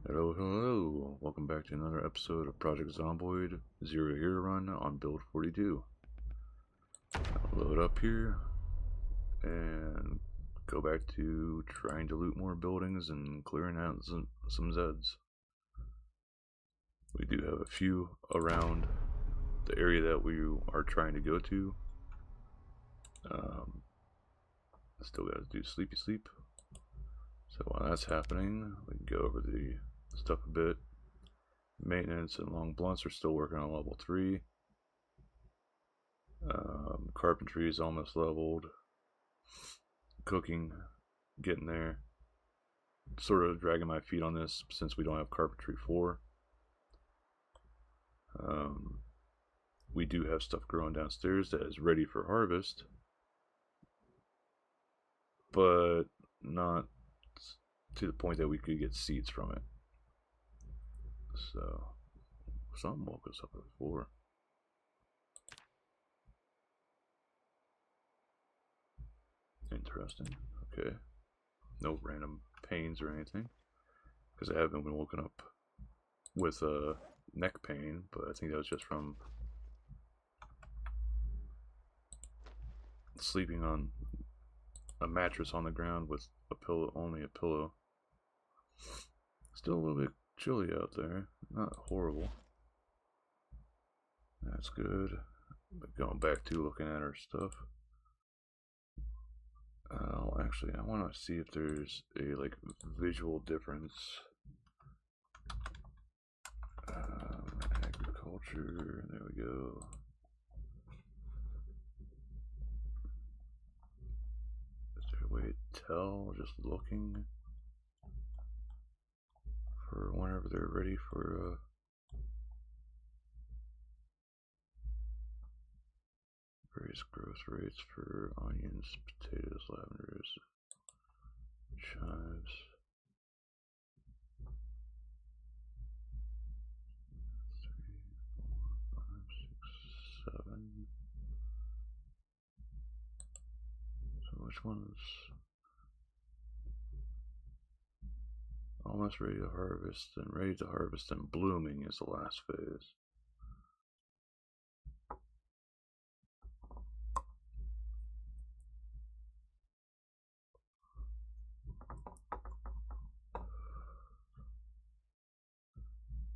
Hello, hello. Welcome back to another episode of Project Zomboid Zero Hero Run on Build 42. I'll load up here and go back to trying to loot more buildings and clearing out some Zeds. We do have a few around the area that we are trying to go to. Still got to do sleepy sleep. So while that's happening, we can go over the stuff a bit. Maintenance and long blunts are still working on level 3. Carpentry is almost leveled. Cooking, getting there. Sort of dragging my feet on this since we don't have carpentry 4. We do have stuff growing downstairs that is ready for harvest, but not to the point that we could get seeds from it. So something woke us up at 4. Interesting. Okay. No random pains or anything, because I haven't been woken up with a neck pain, but I think that was just from sleeping on a mattress on the ground with a pillow, only a pillow. Still a little bit chilly out there, not horrible. That's good. But going back to looking at our stuff. Actually, I want to see if there's a visual difference. Agriculture, there we go. Is there a way to tell just looking for whenever they're ready for various growth rates for onions, potatoes, lavenders, chives? 3, 4, 5, 6, 7. So which one is almost ready to harvest, and ready to harvest and blooming is the last phase?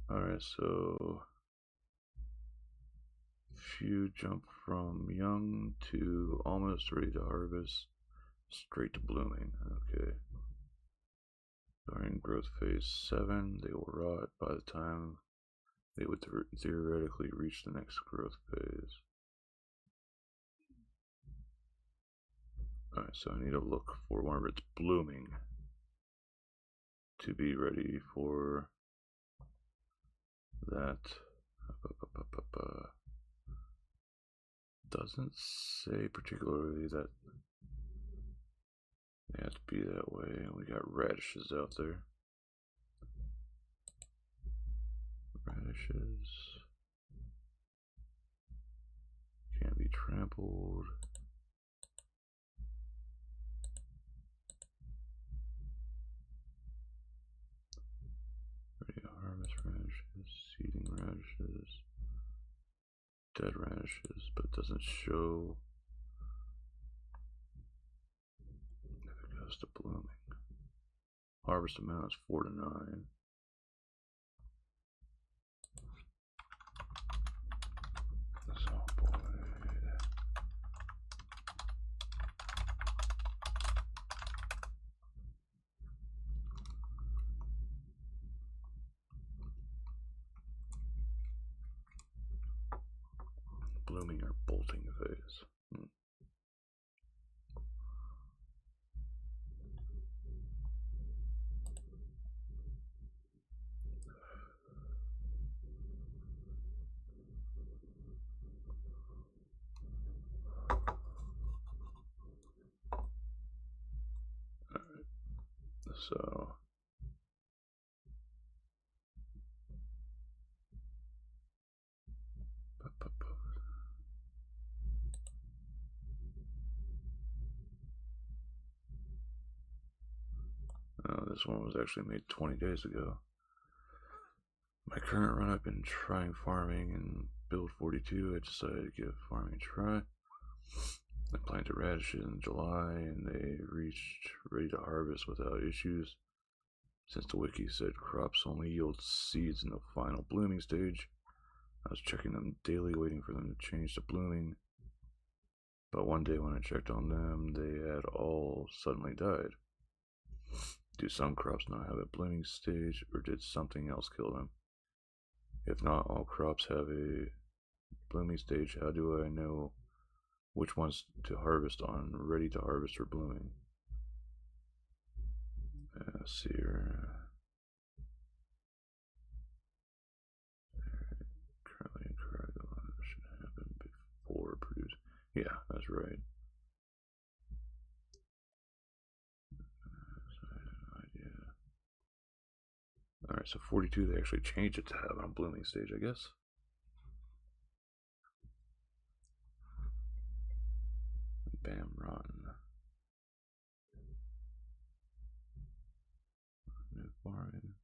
Alright, so if you jump from young to almost ready to harvest, straight to blooming. Okay. During growth phase 7, they will rot by the time they would theoretically reach the next growth phase. Alright, so I need to look for whenever it's blooming to be ready for that. Doesn't say particularly that they have to be that way. We got radishes out there. Radishes can't be trampled. Ready to harvest radishes, seeding radishes, dead radishes, but it doesn't show if it goes to blooming. Harvest amount is 4 to 9. Zomboid. Blooming or bolting phase. So this one was actually made 20 days ago. My current run, I've been trying farming in build 42. I decided to give farming a try. I planted radishes in July and they reached ready to harvest without issues. Since the wiki said crops only yield seeds in the final blooming stage, I was checking them daily, waiting for them to change to blooming. But one day when I checked on them, they had all suddenly died. Do some crops not have a blooming stage, or did something else kill them? If not all crops have a blooming stage, how do I know which ones to harvest on, ready to harvest or blooming? Let's see here. Currently incorrect. That should happen before produce. Yeah, that's right. Alright, so 42, they actually changed it to have on blooming stage, I guess. Bam, rotten. New farming.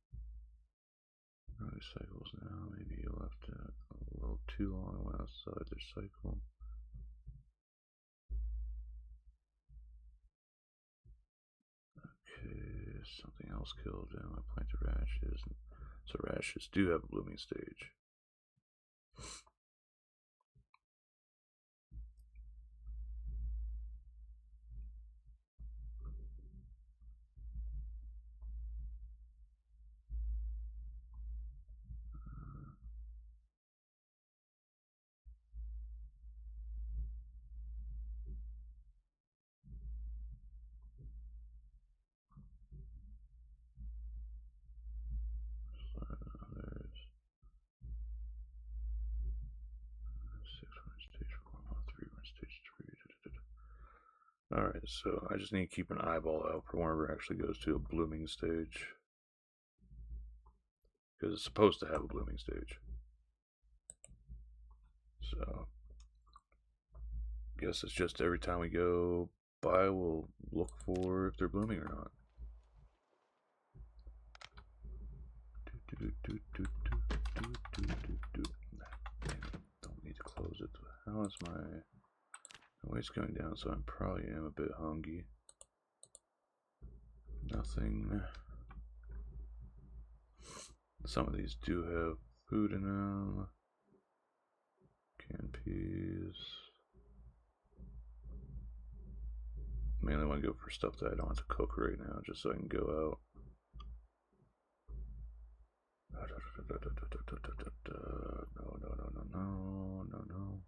Early cycles now. Maybe you left it a little too long and went outside their cycle. Okay, something else killed them. I planted radishes. So radishes do have a blooming stage. Alright, so I just need to keep an eyeball out for whenever it actually goes to a blooming stage. Because it's supposed to have a blooming stage. So, guess it's just every time we go by, we'll look for if they're blooming or not. Don't need to close it. How is my weight's going down? So I probably am a bit hungry. Nothing. Some of these do have food in them. Canned peas. Mainly want to go for stuff that I don't have to cook right now, just so I can go out. No.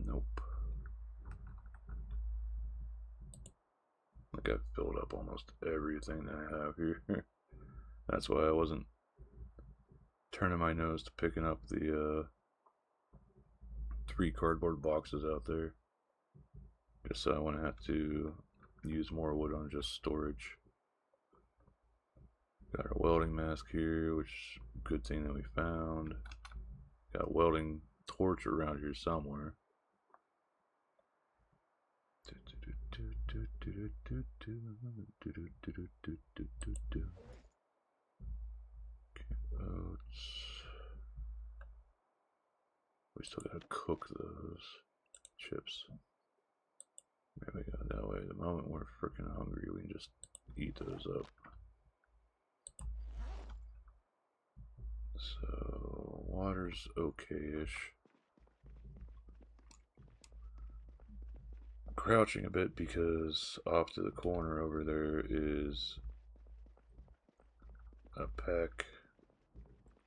Nope. Like I've filled up almost everything that I have here. That's why I wasn't turning my nose to picking up the 3 cardboard boxes out there. Just so I wouldn't have to use more wood on just storage. Got our welding mask here, which is a good thing that we found. Got a welding torch around here somewhere. Oats. We still gotta cook those chips. There we go. That way, the moment we're freaking hungry, we can just eat those up. So, water's okay-ish. Crouching a bit because off to the corner over there is a pack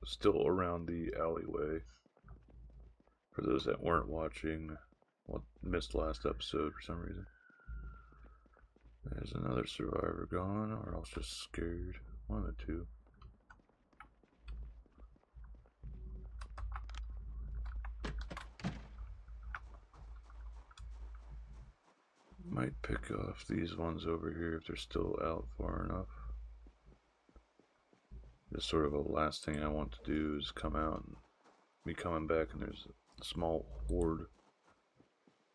still around the alleyway. For those that weren't watching, well, missed last episode for some reason. There's another survivor gone, or else just scared. One of the two. Might pick off these ones over here if they're still out far enough. Just sort of a last thing I want to do is come out and be coming back and there's a small horde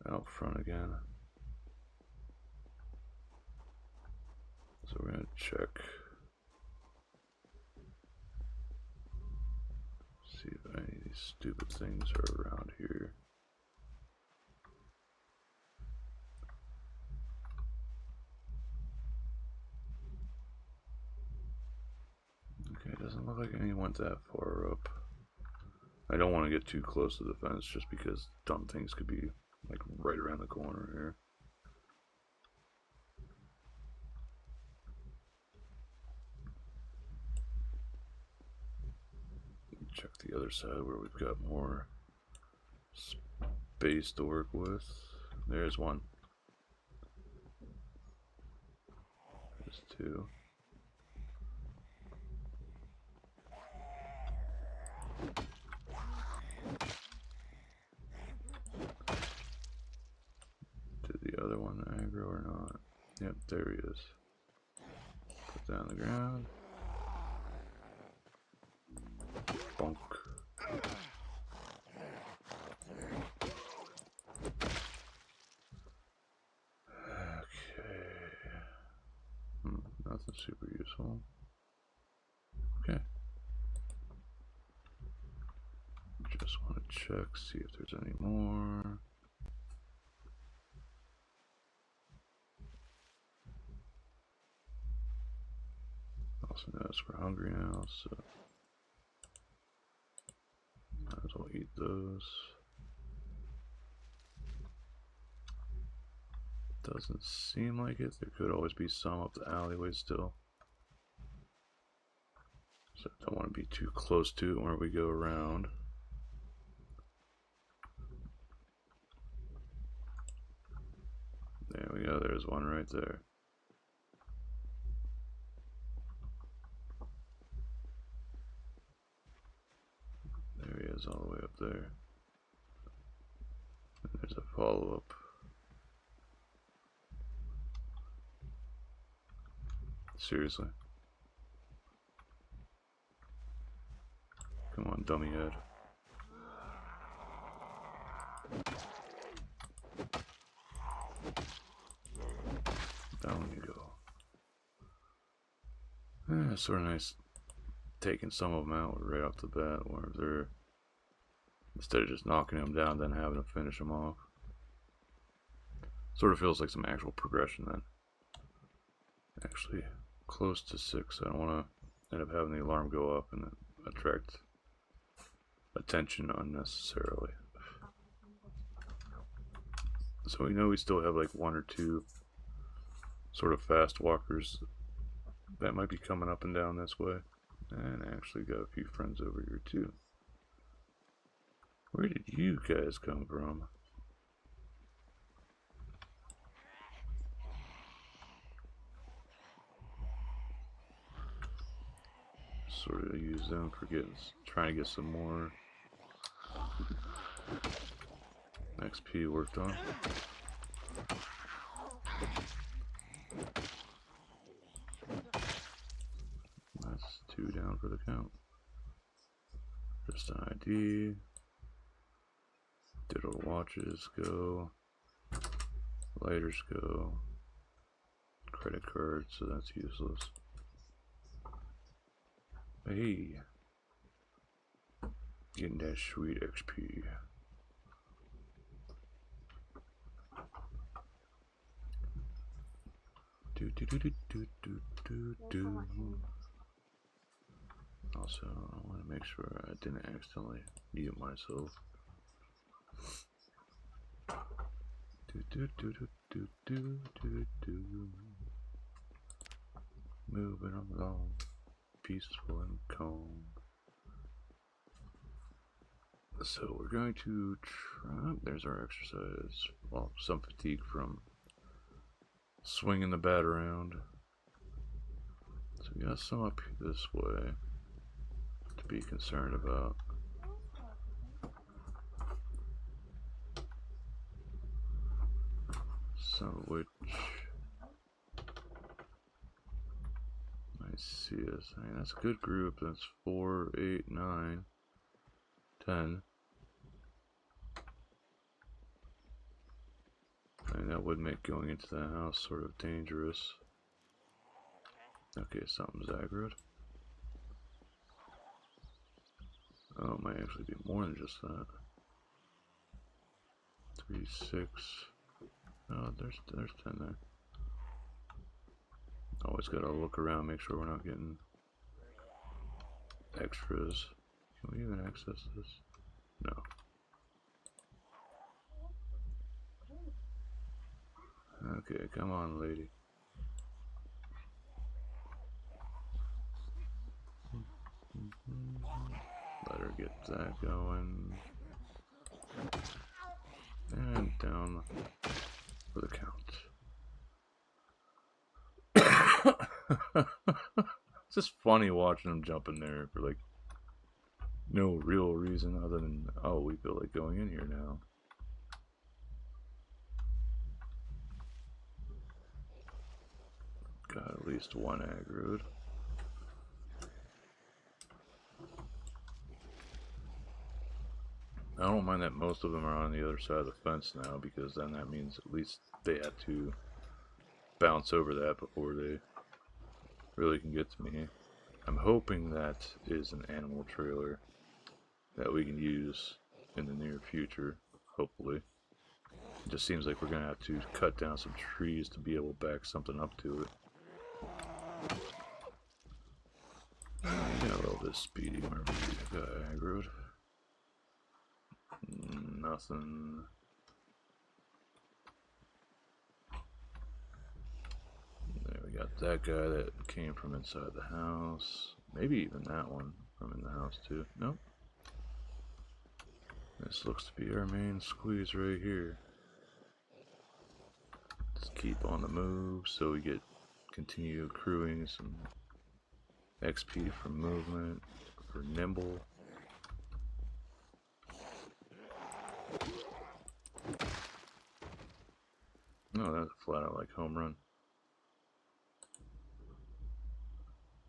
out front again. So we're gonna check See if any of these stupid things are around here. Okay, it doesn't look like anyone went that far up. I don't want to get too close to the fence just because dumb things could be like right around the corner here. Check the other side where we've got more space to work with. There's one. There's two. Did the other one aggro or not? Yep, there he is. Put that on the ground. Bonk. Okay. Nothing super useful. Okay. Just want to check, see if there's any more. Also notice we're hungry now, so might as well eat those. Doesn't seem like it. There could always be some up the alleyway still. So I don't want to be too close to it where we go around. There we go, there's one right there. There he is, all the way up there. And there's a follow-up. Seriously? Come on, dummy head. Down you go. Yeah, it's sort of nice taking some of them out right off the bat, where they're, instead of just knocking them down, then having to finish them off. Sort of feels like some actual progression then. Actually, close to 6. I don't want to end up having the alarm go up and attract attention unnecessarily. So we know we still have like 1 or 2 sort of fast walkers that might be coming up and down this way. And I actually got a few friends over here too. Where did you guys come from? Sort of use them for trying to get some more XP worked on. That's 2 down for the count. Just an ID. Digital watches go. Lighters go. Credit card, so that's useless. Hey, getting that sweet XP. Also, I want to make sure I didn't accidentally mute myself. Moving along, peaceful and calm. So we're going to try. There's our exercise. Well, some fatigue from swinging the bat around. So we got some up this way to be concerned about. Some of which I see us. I mean, that's a good group. That's 4, 8, 9, 10. I mean, that would make going into the house sort of dangerous. Okay, something's aggroed. Oh, it might actually be more than just that. 3, 6. Oh, there's 10 there. Always gotta look around, make sure we're not getting extras. Can we even access this? No. Okay, come on, lady. Let her get that going. And down for the count. It's just funny watching them jump in there for like no real reason other than, oh, we feel like going in here now. Got at least one aggroed. I don't mind that most of them are on the other side of the fence now, because then that means at least they have to bounce over that before they really can get to me. I'm hoping that is an animal trailer that we can use in the near future, hopefully. It just seems like we're going to have to cut down some trees to be able to back something up to it. Yeah, a little bit speedy whenever we got aggroed. Nothing. There, we got that guy that came from inside the house. Maybe even that one from in the house too. Nope. This looks to be our main squeeze right here. Just keep on the move so we get continue accruing some XP for movement, for nimble. No, that's a flat out like home run.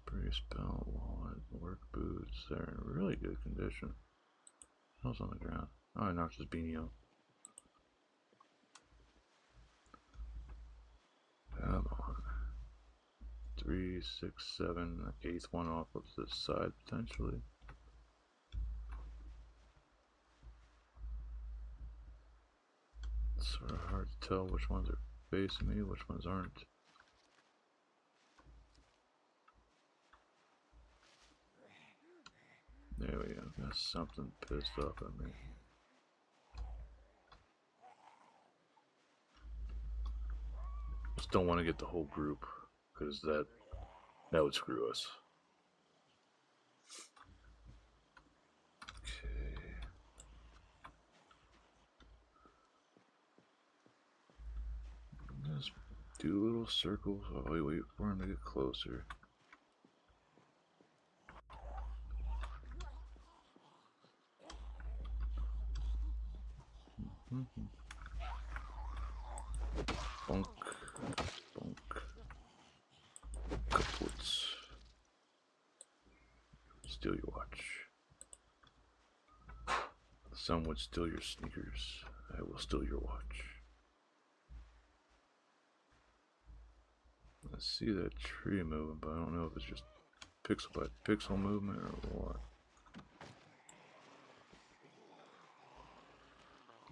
Brace belt, wallet, work boots. They're in really good condition. What's on the ground? Oh, I knocked his beanie out. Come on. 3, 6, 7, 8th one off of this side potentially. It's sort of hard to tell which ones are facing me, which ones aren't. There we go. Got something pissed off at me. Just don't want to get the whole group, because that would screw us. Okay. Just do little circles while we wait for him to get closer. Bonk, bonk, kaputs. Steal your watch. Some would steal your sneakers. I will steal your watch. I see that tree moving, but I don't know if it's just pixel by pixel movement or what.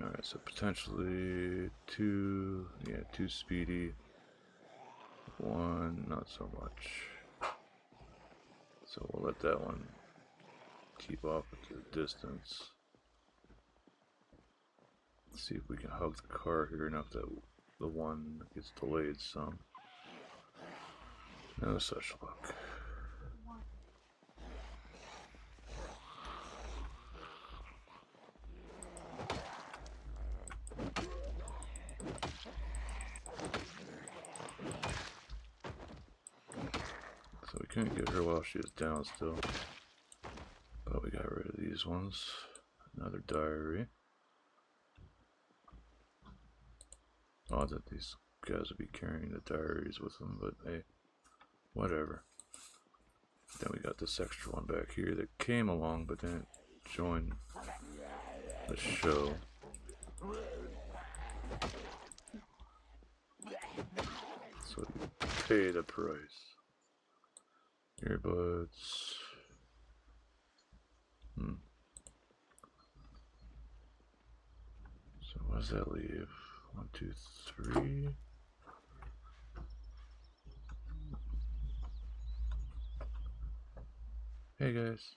Alright, so potentially 2, yeah, 2 speedy, 1 not so much. So we'll let that one keep off at the distance. Let's see if we can hug the car here enough that the one gets delayed some. No such luck. So we couldn't get her while she was down still. But we got rid of these ones. Another diary. Odd that these guys would be carrying the diaries with them, but hey, whatever. Then we got this extra one back here that came along but didn't join the show. So you pay the price. Earbuds. What does that leave? 1, 2, 3. Hey guys.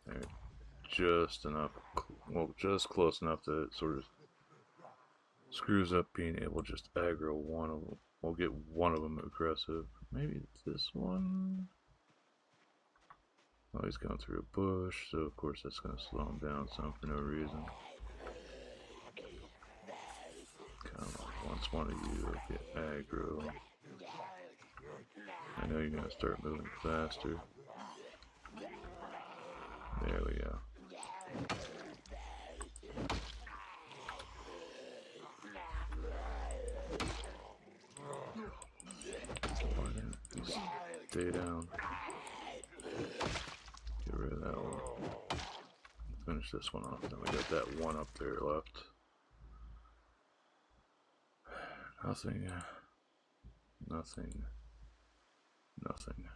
There, just enough, well, just close enough that it sort of screws up being able to just aggro one of them. We'll get one of them aggressive. Maybe it's this one. Oh, he's going through a bush, so of course that's going to slow him down some for no reason. Come on, once one of you get aggro, I know you're going to start moving faster. There we go. Stay down. Get rid of that one. Finish this one off. Then we got that one up there left. Nothing. Nothing. Nothing.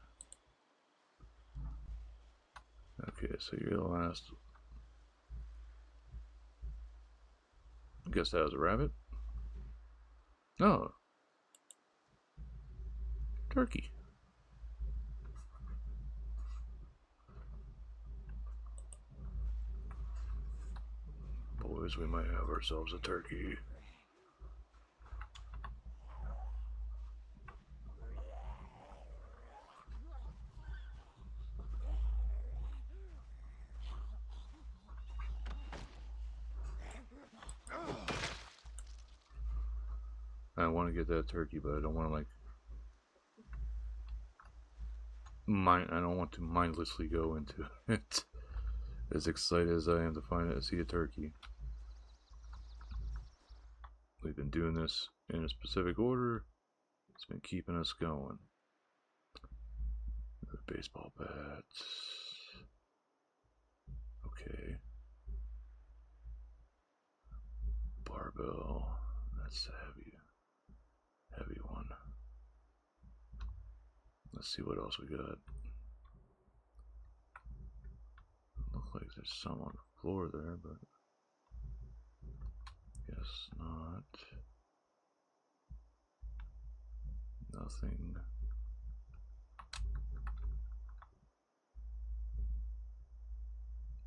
Okay, so you're the last. I guess that was a rabbit. Oh. Turkey. Boys, we might have ourselves a turkey. I want to get that turkey, but I don't want to I don't want to mindlessly go into it. As excited as I am to see a turkey. We've been doing this in a specific order. It's been keeping us going. The baseball bats. Okay. Barbell. That's a heavy one. Let's see what else we got. Looks like there's some on the floor there, but guess not. Nothing.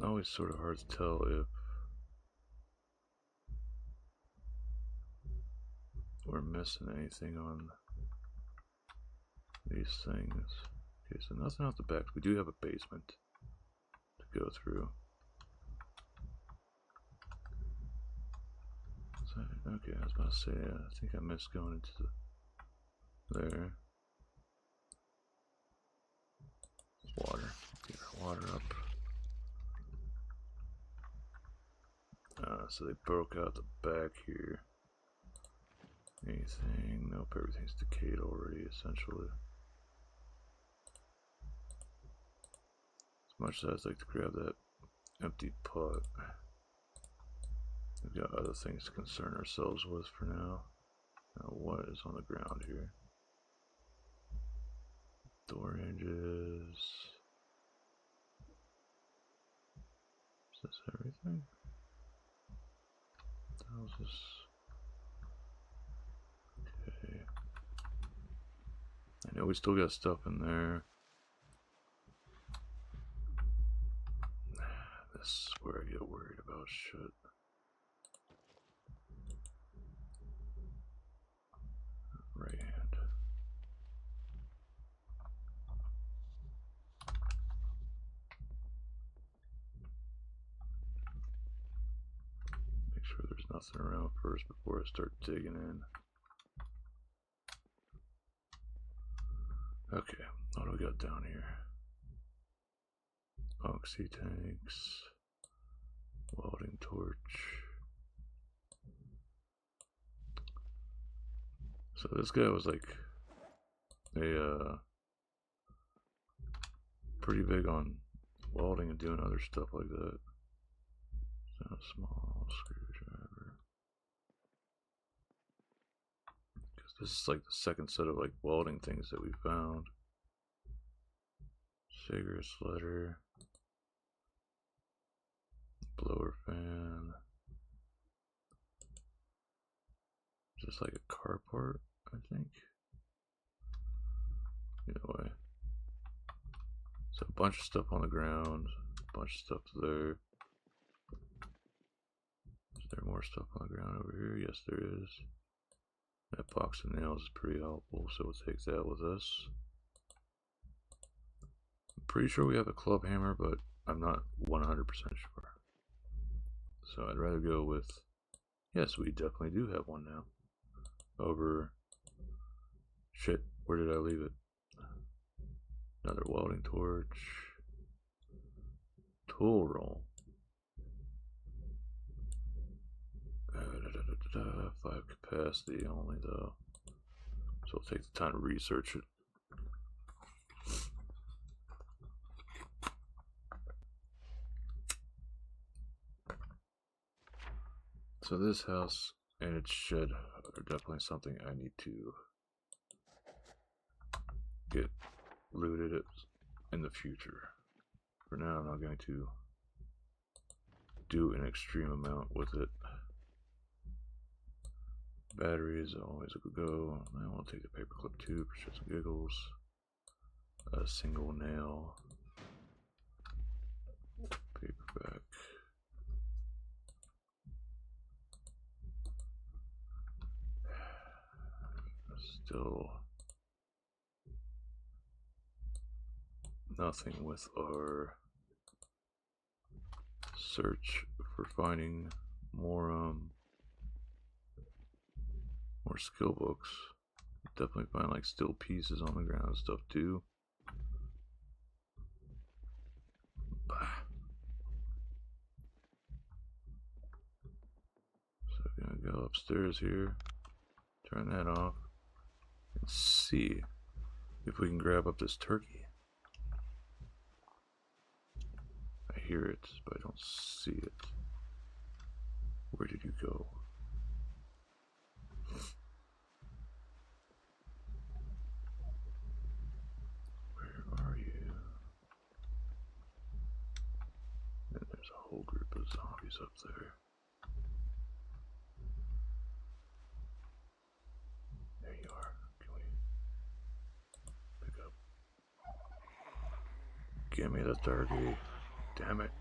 Always sort of hard to tell if we're missing anything on these things. Okay, so nothing off the back. We do have a basement to go through. Okay, I was about to say, I think I missed going into there. Water. Get our water up. So they broke out the back here. Anything? Nope, everything's decayed already, essentially. As much as I'd like to grab that empty pot, we've got other things to concern ourselves with for now. Now, what is on the ground here? Door hinges. Is this everything? What the hell is this? Okay. I know we still got stuff in there. This is where I get worried about shit. Right hand. Make sure there's nothing around first before I start digging in. Okay, what do we got down here? Oxy tanks, welding torch. So this guy was like pretty big on welding and doing other stuff like that. So a small screwdriver. Because This is like the second set of like welding things that we found. Cigarette slider. Blower fan. Just like a car part, I think. Either way. So a bunch of stuff on the ground, a bunch of stuff there. Is there more stuff on the ground over here? Yes, there is. That box of nails is pretty helpful, so we'll take that with us. I'm pretty sure we have a club hammer, but I'm not 100% sure. So I'd rather go with, yes, we definitely do have one now. Over, shit, where did I leave it? Another welding torch. Tool roll. 5 capacity only though. So we'll take the time to research it. So this house and its shed are definitely something I need to get looted in the future. For now, I'm not going to do an extreme amount with it. Batteries always a good go. I will take the paperclip too for shits and giggles. A single nail. Paperback. Still nothing with our search for finding more skill books. Definitely find like steel pieces on the ground and stuff too. Bah. So I'm gonna go upstairs here, turn that off, and see if we can grab up this turkey. I hear it, but I don't see it. Where did you go? Where are you? And there's a whole group of zombies up there. There you are. Can we pick up? Give me the turkey. Damn it.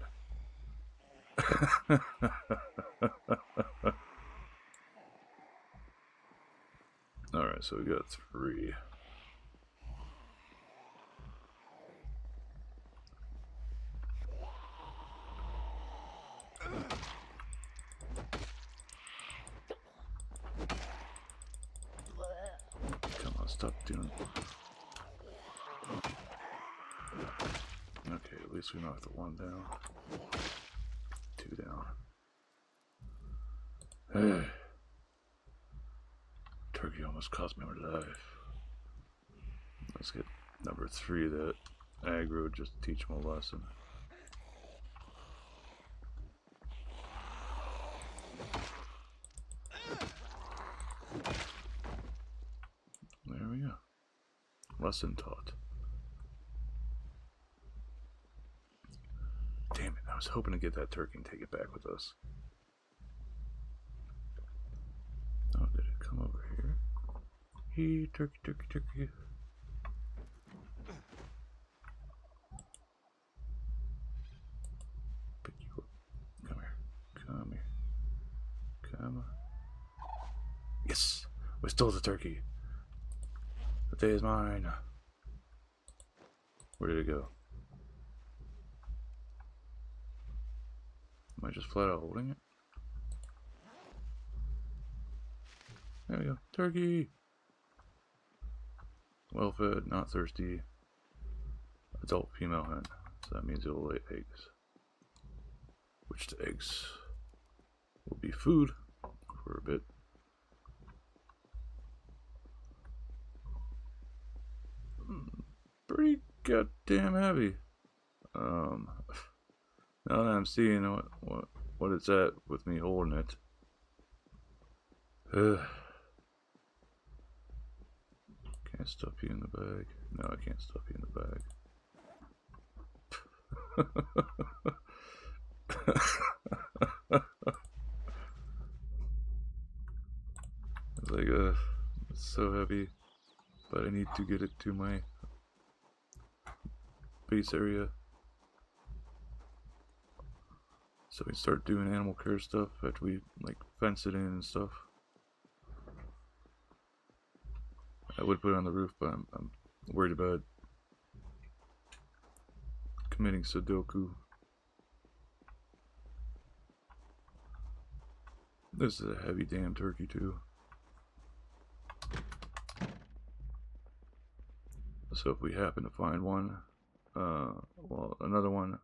Alright, so we got 3. Come on, stop doing it. Okay, at least we knocked the 1 down. 2 down. Hey. Turkey almost cost me my life. Let's get number 3, that aggro, just to teach him a lesson. There we go. Lesson taught. Damn it, I was hoping to get that turkey and take it back with us. Oh, did it come over here? Hey, turkey, turkey, turkey. Pick you up. Come here. Come here. Come on. Yes! We stole the turkey. The day is mine. Where did it go? Am I just flat out holding it? There we go. Turkey! Well fed, not thirsty. Adult female hen. So that means it will lay eggs. Which the eggs will be food for a bit. Pretty goddamn heavy. Now that I'm seeing what it's at with me holding it. Can't stuff you in the bag. No, I can't stuff you in the bag. It's like, it's so heavy, but I need to get it to my base area. So we start doing animal care stuff after we like fence it in and stuff. I would put it on the roof, but I'm worried about committing Sudoku. This is a heavy damn turkey too. So if we happen to find one, well, another one,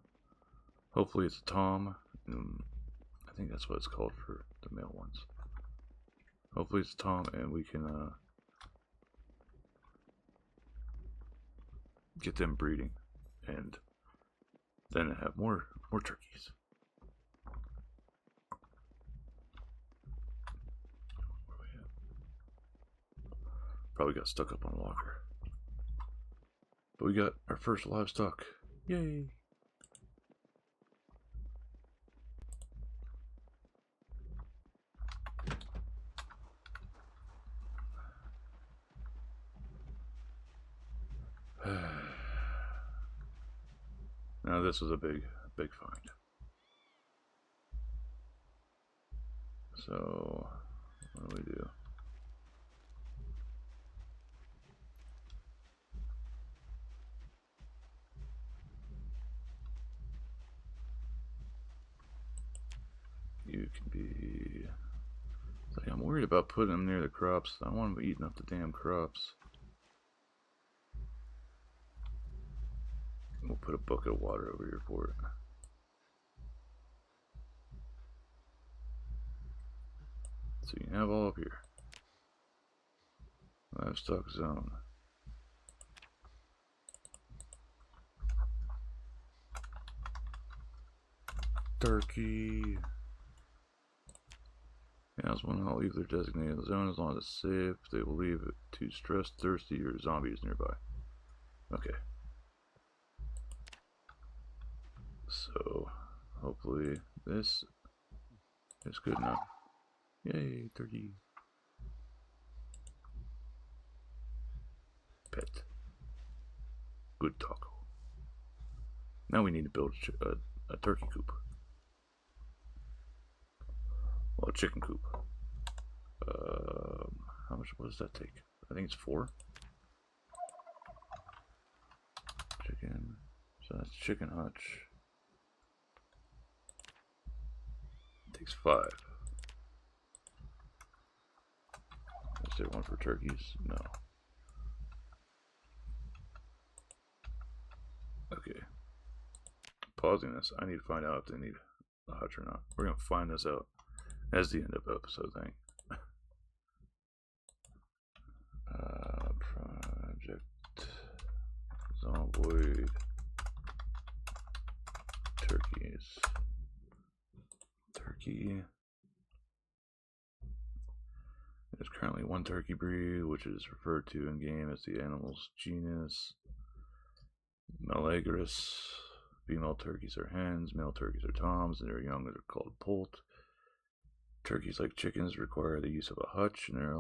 hopefully it's a Tom. I think that's what it's called for the male ones. Hopefully it's a Tom, and we can get them breeding, and then have more turkeys. Where we at? Probably got stuck up on a locker. But we got our first livestock. Yay! Now this was a big find. So what do we do? You can be. It's like I'm worried about putting them near the crops. I don't want them eating up the damn crops. We'll put a bucket of water over here for it. So you can have all up here. Livestock zone. Turkey. Animals will not leave their designated zone as long as it's safe. They will leave it to stressed, thirsty, or zombies nearby. Okay. So, hopefully this is good enough. Yay, turkey. Pet. Good taco. Now we need to build a turkey coop. Well, a chicken coop. How much? What does that take? I think it's 4. Chicken. So that's chicken hutch. It takes 5. Is there one for turkeys? No. Okay. Pausing this. I need to find out if they need a hutch or not. We're gonna find this out as the end of the episode thing. Project Zomboid turkeys. Turkey. There's currently 1 turkey breed, which is referred to in game as the animal's genus Meleagris. Female turkeys are hens, male turkeys are toms, and their young are called poult. Turkeys, like chickens, require the use of a hutch in their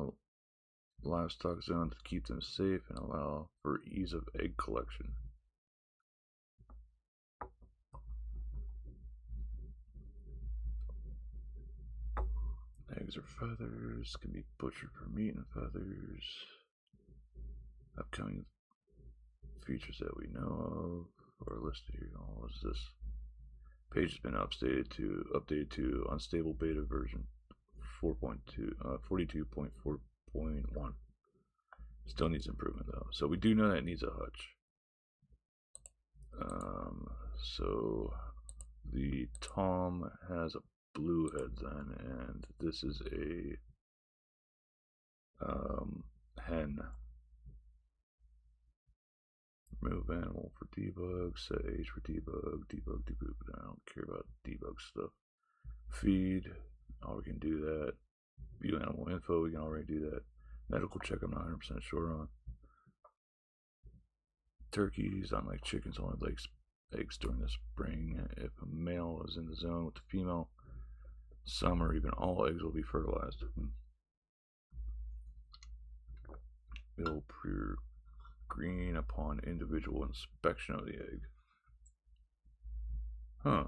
livestock zone to keep them safe and allow for ease of egg collection. Eggs or feathers can be butchered for meat and feathers. Upcoming features that we know of are listed here. Oh, what is this? Page has been updated to unstable beta version 42.4.1. Still needs improvement though. So we do know that it needs a hutch. So the Tom has a blue head then, and this is a hen. Remove animal for debug, set age for debug, debug. I don't care about debug stuff. Feed, we can do that. View animal info, we can already do that. Medical check, I'm not 100% sure on. turkeys, unlike chickens, only lay eggs during the spring. If a male is in the zone with the female, some or even all eggs will be fertilized. It'll appear green upon individual inspection of the egg. Huh.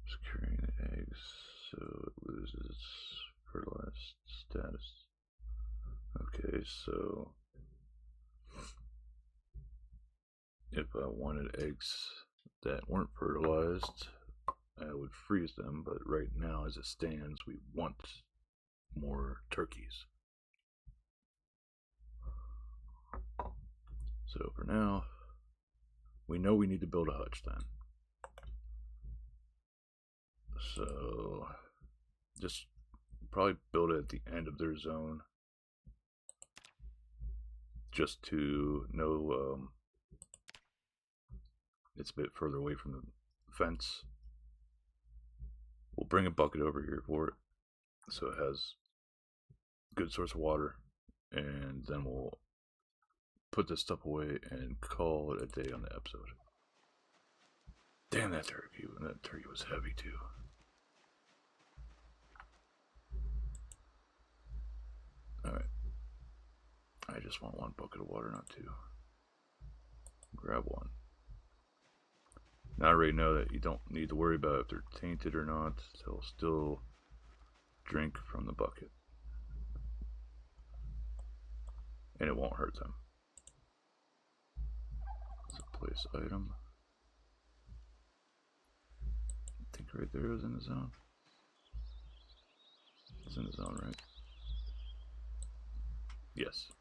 Securing the eggs so it loses fertilized status. Okay, so if I wanted eggs that weren't fertilized, I would freeze them, but right now as it stands, we want more turkeys. So for now, we know we need to build a hutch then. So just probably build it at the end of their zone, just to know it's a bit further away from the fence. We'll bring a bucket over here for it, so it has a good source of water, and then we'll put this stuff away and call it a day on the episode. Damn that turkey! That turkey was heavy too. Alright. I just want one bucket of water, not two. Grab one. Now I already know that you don't need to worry about if they're tainted or not. They'll still drink from the bucket. And it won't hurt them. It's a place item. I think right there is in the zone. It's in the zone, right? Yes.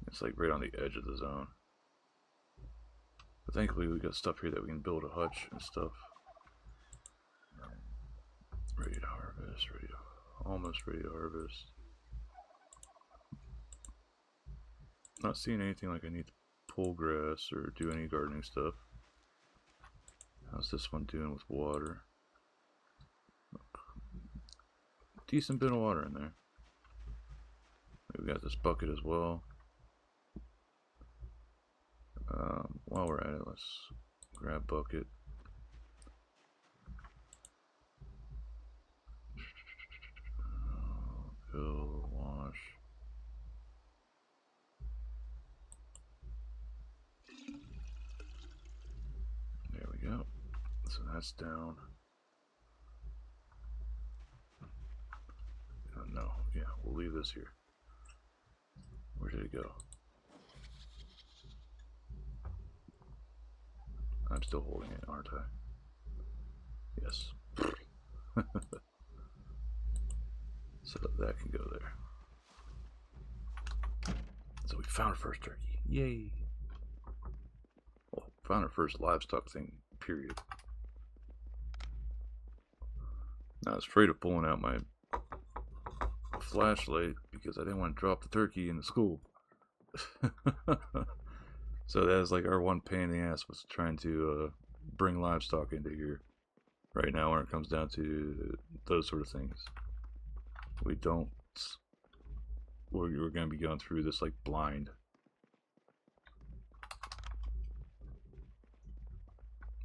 It's like right on the edge of the zone. But thankfully we got stuff here that we can build a hutch and stuff. Ready to harvest, almost ready to harvest. Not seeing anything like I need to pull grass or do any gardening stuff. How's this one doing with water? Decent bit of water in there. We got this bucket as well. While we're at it, let's grab bucket. Fill, wash. There we go. So that's down. No, yeah, we'll leave this here. Where did it go? I'm still holding it, aren't I? Yes. So that can go there. So we found our first turkey. Yay! Well, found our first livestock thing, period. Now I was afraid of pulling out my flashlight because I didn't want to drop the turkey in the school. So that was like our one pain in the ass, was trying to bring livestock into here. Right now when it comes down to those sort of things, we're going to be going through this like blind.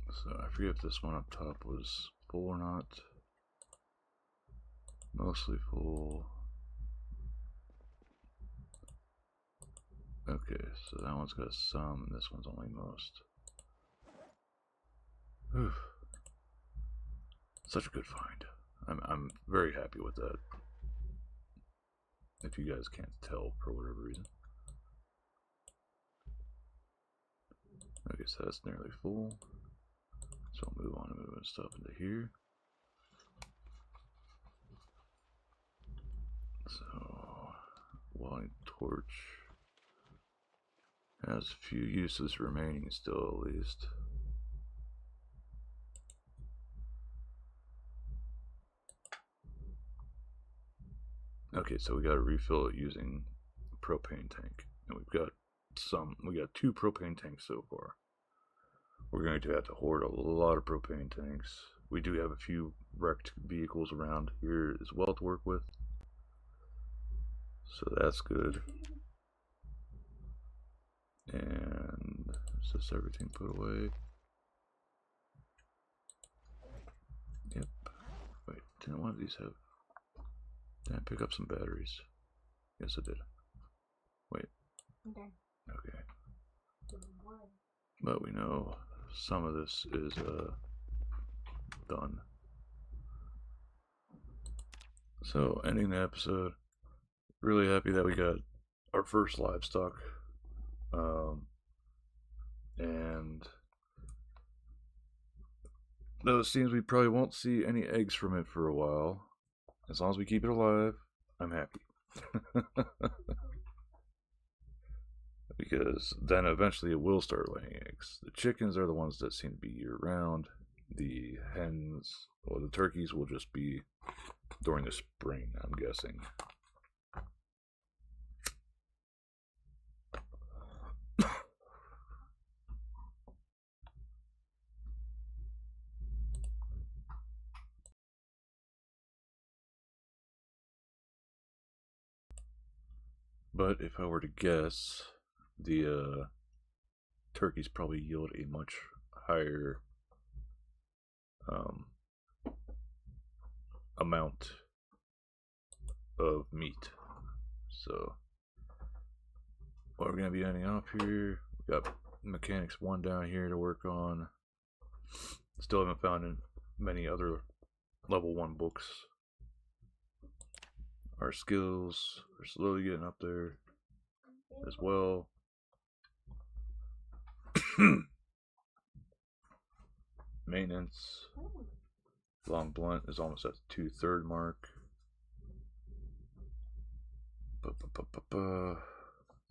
So I forget if this one up top was full or not. Mostly full. Okay, so that one's got some, and this one's only most. Whew. Such a good find. I'm very happy with that. If you guys can't tell for whatever reason. Okay, so that's nearly full. So I'll move on and moving stuff into here. So, Walling Torch has a few uses remaining still, at least. Okay, so we got to refill it using a propane tank, and we got 2 propane tanks so far. We're going to have to hoard a lot of propane tanks. We do have a few wrecked vehicles around here as well to work with. So that's good. And is this everything put away? Yep. Wait, didn't one of these have... Did I pick up some batteries? Yes, I did. Wait. Okay. But we know some of this is done. So, ending the episode. Really happy that we got our first livestock. And though it seems we probably won't see any eggs from it for a while, as long as we keep it alive, I'm happy. Because then eventually it will start laying eggs. The chickens are the ones that seem to be year round. The hens, or the turkeys, will just be during the spring, I'm guessing. But if I were to guess, the turkeys probably yield a much higher amount of meat. So, what we're going to be ending off here, we got Mechanics 1 down here to work on. Still haven't found many other level 1 books. Our skills are slowly getting up there as well. Maintenance. Long blunt is almost at the 2/3 mark.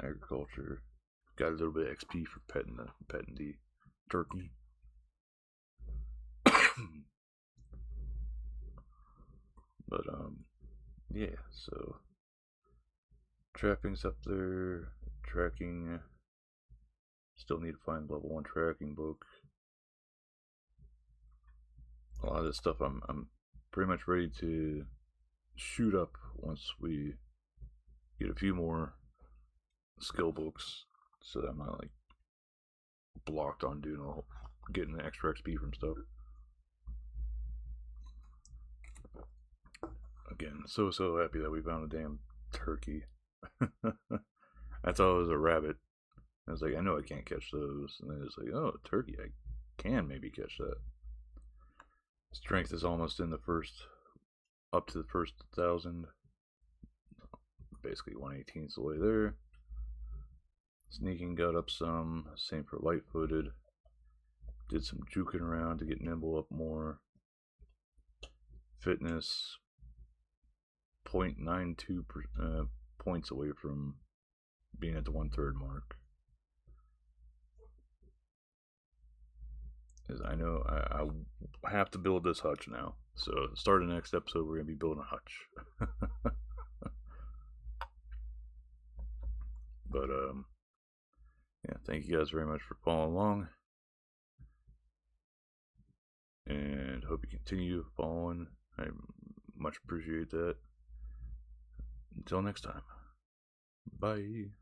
Agriculture. Got a little bit of XP for petting the turkey. But yeah, so trapping's up there. Tracking. Still need to find level 1 tracking book. A lot of this stuff I'm pretty much ready to shoot up once we get a few more skill books, so that I'm not like blocked on getting the extra XP from stuff. Again, so happy that we found a damn turkey. I thought it was a rabbit. I was like, I know I can't catch those, and then it's like, oh, a turkey, I can maybe catch that. Strength is almost in the first, up to the first 1,000. Basically 1/18 the way there. Sneaking got up some, same for light-footed. Did some juking around to get nimble up more. Fitness, 0.92 points away from being at the 1/3 mark. As I know I have to build this hutch now. So start the next episode, we're gonna be building a hutch. But yeah, thank you guys very much for following along, and hope you continue following. I much appreciate that. Until next time, bye.